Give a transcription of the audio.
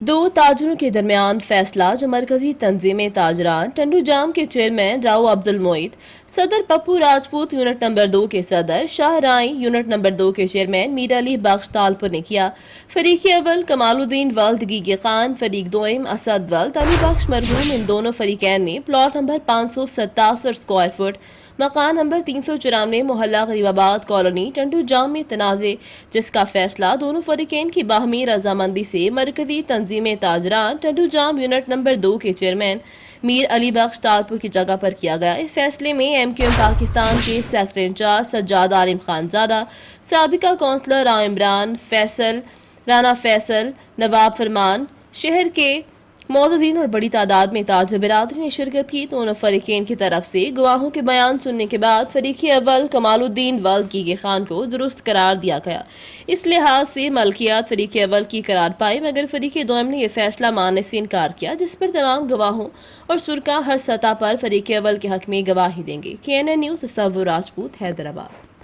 दो ताजरों के दरमियान फैसला जो मरकजी तंजीम ताजरान टंडू जाम के चेयरमैन राव अब्दुल मोइद, सदर पप्पू राजपूत यूनिट नंबर 2 के सदर शाहराई यूनिट नंबर 2 के चेयरमैन मीर अली बख्श तालपुर ने किया। फरीक अव्वल कमालुद्दीन वल्द गीगे खान, फरीक दोइम असद वल्द अली बख्श मरहूम, इन दोनों फरीकैन ने प्लॉट नंबर 567 स्क्वायर फुट मकान नंबर 394 मोहल्ला गरीबाबाद कॉलोनी टंडू जाम में तनाज़े, जिसका फैसला दोनों फरीकैन की बाहमी रजामंदी से मरकजी तंजीम ताजरान टंडू जाम यूनिट नंबर 2 के चेयरमैन मीर अली बख्श तालपुर की जगह पर किया गया। इस फैसले में MQM पाकिस्तान के सेक्रेटरी इंचार्ज सज्जाद आलिम खानजादा, साबिका कौंसलर राव इमरान फैसल, राना फैसल, नवाब फरमान, शहर के मौजूदीन और बड़ी तादाद में ताजर बिरादरी ने शिरकत की। दोनों फरीकैन की तरफ से गवाहों के बयान सुनने के बाद फरीक अव्वल कमालुद्दीन वल्द गीगे खान को दुरुस्त करार दिया गया। इस लिहाज से मलकियत फरीक अव्वल की करार पाई, मगर फरीक दोइम ने यह फैसला मानने से इनकार किया, जिस पर तमाम गवाहों और शुरका हर सतह पर फरीक अव्वल के हक में गवाही देंगे। KNN news Tasavvur Rajput, Hyderabad.